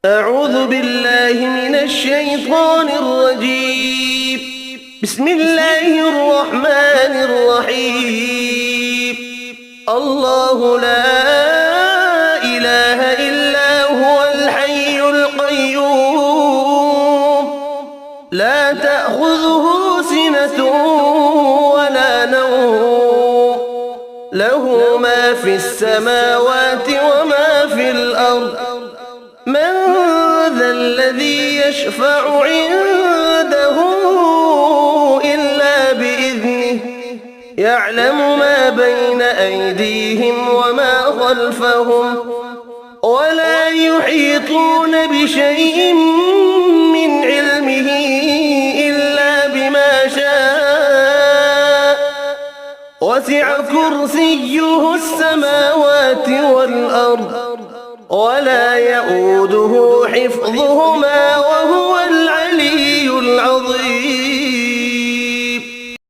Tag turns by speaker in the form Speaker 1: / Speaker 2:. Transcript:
Speaker 1: أعوذ بالله من الشيطان الرجيم. بسم الله الرحمن الرحيم. الله لا إله إلا هو الحي القيوم لا تأخذه سنة ولا نوم له ما في السماوات وما في الأرض من ذا الذي يشفع عنده إلا بإذنه يعلم ما بين أيديهم وما خلفهم ولا يحيطون بشيء من علمه إلا بما شاء وسع كرسيه السماوات والأرض ولا يؤوده حفظهما وهو